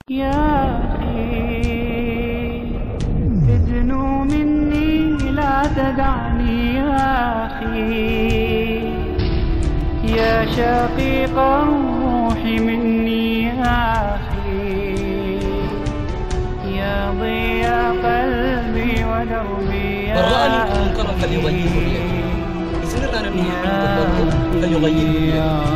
يا أخي ادنو مني لا تدعني يا أخي، يا شقيق الروح مني يا أخي، يا ضياء قلبي ودربي يا من رأى منكم منكرا فليغيره بيده. يسمر أنا منه منكم فليغيره بيده.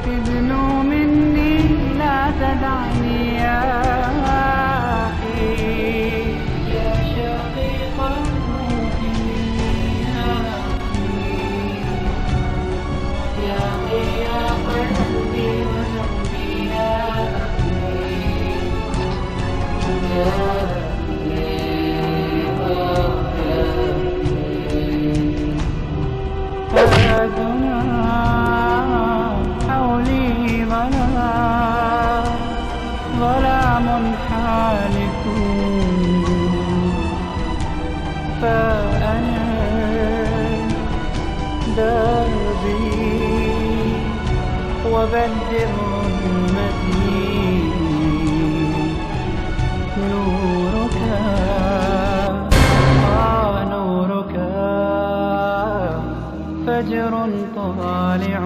ادنو مني لا تدعني يا أخي، يا شقيق الروح مني يا أخي، يا ضياء قلبي ودربي يا أخي، يا حولي ظلام حالك، فأنا دربي وبدر ظلمتي، نورك نورك فجر طالع،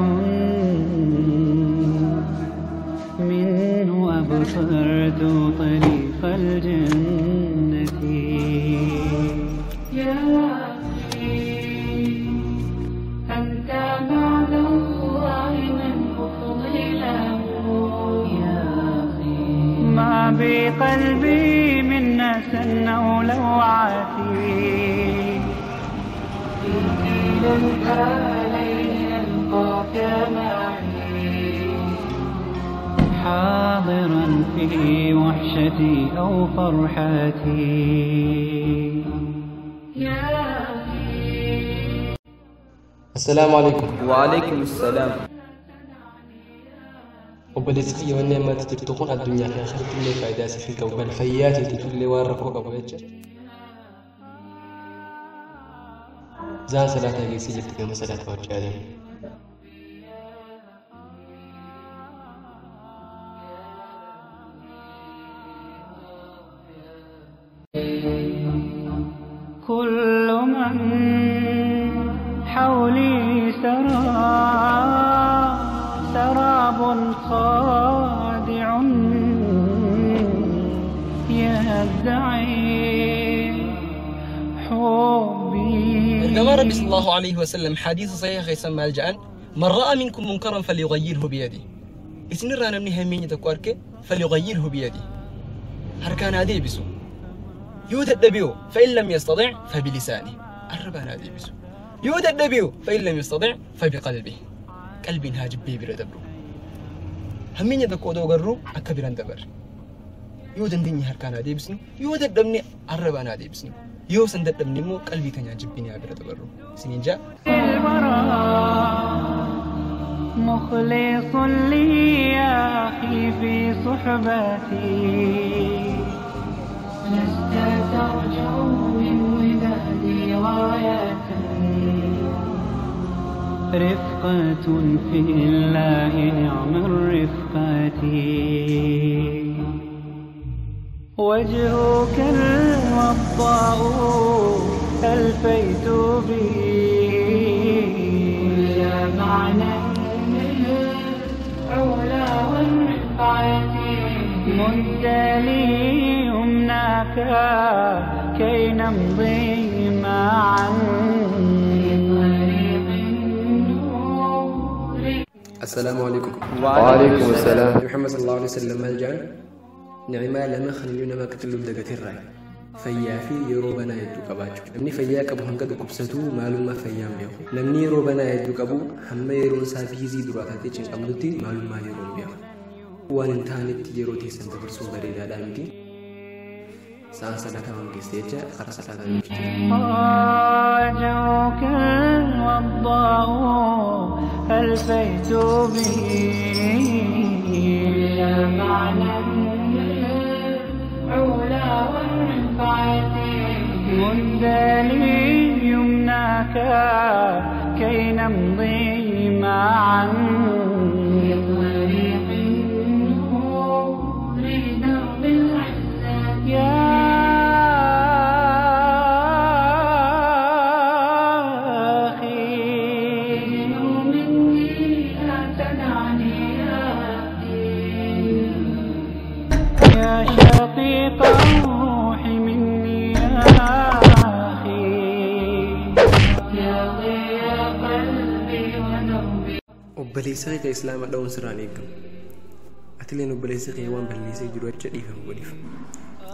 منه أبصرت طريق الجنة. يا أخي أنت بعد الله من أفضله، يا أخي ما بقلبي من نسى أو لوعتي، الآلين ألقاك معي، حاضرا في وحشتي أو فرحتي. يا أخي السلام عليكم. وعليكم السلام. وبلسقي ونعمة تتبتقون الدنيا في آخرة اللي فايدة سفينك وبالفيات تتولي واركوك أبويتش زان صلاة جيسي جبتك مسألة وجهة. كل من حولي سراب خادع، يدعي حبي. عندما ربي صلى الله عليه وسلم حديث صحيح يسمى الجان: من رأى منكم منكرا فليغيره بيده. إسنر أنا منها مين يتكوارك فليغيره بيده. هركان هذه بسو يوجد دبيو فإن لم يستطع فبلسانه. الربان هذه بسو يوجد دبيو فإن لم يستطع فبقلبه. قلب هاجب بي بردبرو همين يتكو دوغرو أكبران دبر. يوجد دنيا هركان هذه بسنو يوجد دمني الربان هذه بسنو يو سندت دمني مو قلبي تنيا جبيني بردبرو سنين جاء مخلص لي يا أخي في صحبتي، لست ترجو من ودادي غاية، رفقة في الله نعم الرفقة، وجهك الوضاء ألفيت به يا معنى العلا والرفعة، مد لي يمناك كي نمضي معا في طريق النور. السلام عليكم. وعليكم السلام. محمد صلى الله عليه وسلم ملجأ نعما لما خلينا ما كتلو دقة الرأي فيا في يروبنا يدو كباجو نمني فيا كبو هنقدو كبستو معلومة فيام بيخو نمني يروبنا يدو كبو هم يرون سابيزي دراتاتي چن قمدتي معلومة يرون بيخو وان انتانت يروتي سنتبرسو بريدا دامتي سان صدقا وانكستيجا خرا صلاة المفتي وجهك الوضاء ألفيت به يا معنى العلا والرفعة، مد لي يمناك كي نمضي معا في طريق النور لدرب العزة يا أخي مني لا تدعني يا أخي يا شقيق الروح مني يا أخي يا ضياء قلبي ودربي وبليسي كإسلام دون سرانيكم أتلين وبليسي كيوان بليسي جروت شريفة وليف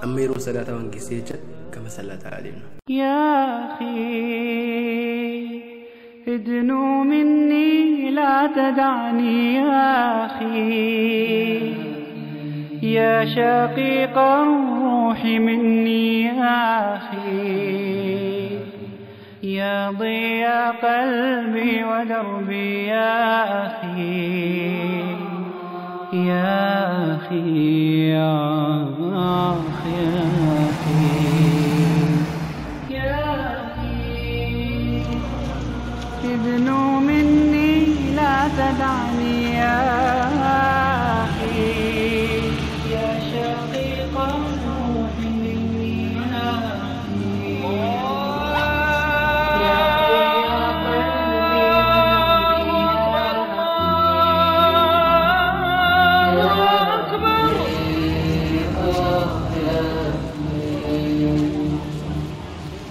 أميرو صلاة وانكسيجة كما صلاة علينا يا أخي ادنو مني لا تدعني يا أخي يا شقيق الروح مني يا أخي يا ضياء قلبي ودربي يا أخي يا أخي يا أخي يا أخي ادنو مني لا تدعني يا أخي يا شقيق الروح مني يا أخي يا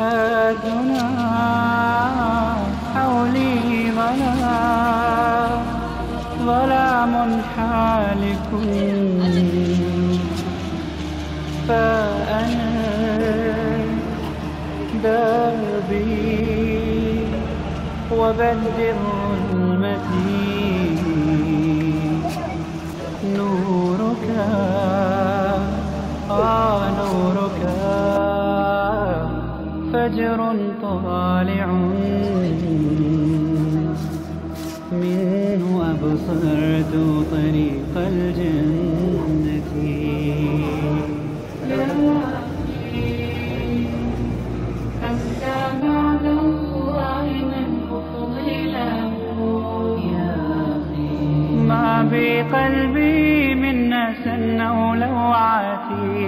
أدنى حولي ظلام حالك فأنا دربي وبدر ظلمتي نورك نورك فجر طالع منه أبصرت طريق الجنة يا أخي أنت بعد الله من أفضله يا أخي ما بقلبي من نسن أو لوعتي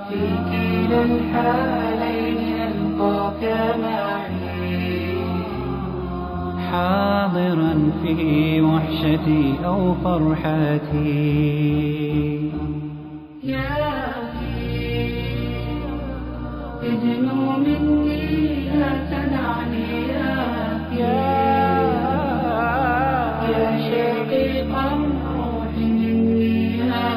في كلا الحالين ألقاك معي حاضرا في وحشتي أو فرحتي يا أخي ادنو مني لا تدعني يا شقيق الروح مني يا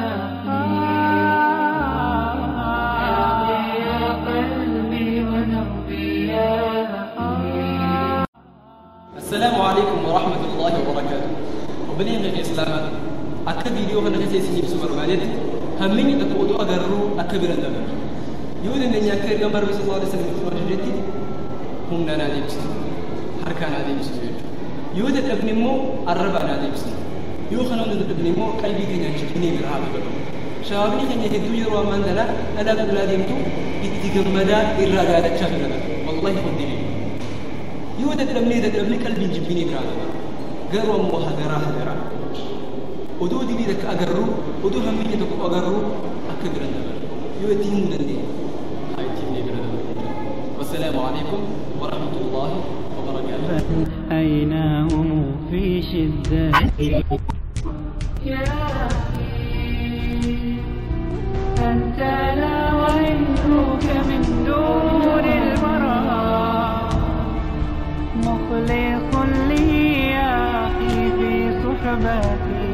السلام عليكم ورحمة الله وبركاته. وبنينا الإسلام أكبر يوم أنا جالس في سوبر ماركت همني تقولوا أجروا أكبر الدمر. يقول إن يأكل يوم الرسول صلى الله عليه وسلم في وجهتي هم نادي بستو حركة نادي بستو. يقول ابن مو الربع نادي بستو. يوخنا ولد ابن مو قلبي كنا نشكني برهاب بدو. شابني كنا يهدو يروى من دلا ألا بلاديمتو يتجمدا إرادة شغلنا والله خدني. يودت لمني قلبي جبيني برادا قروا موهدرا هدرا ودو دي لك أقروا ودو همي تكو أقروا أكبر النبر يودين مدني هاي تيني برادا والسلام عليكم ورحمة الله وبركاته أينهم في شدة يا أنت لا وينك من دون البراء مخلص لي يا أخي في صحبتي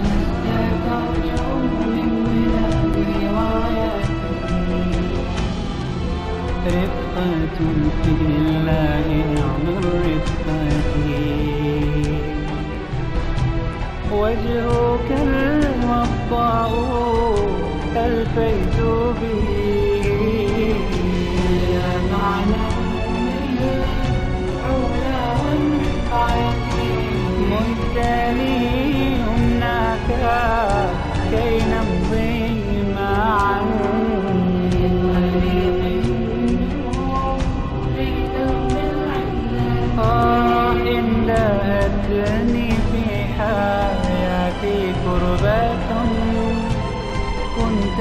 لست ترجو من بلادي رايتي رفقة في الله نعم الرفقة وجهك الوضاء ألفيت به يا معنى مجتلي يمناك كي نمضي معا في طريق أجلني في حياتي كربة كنت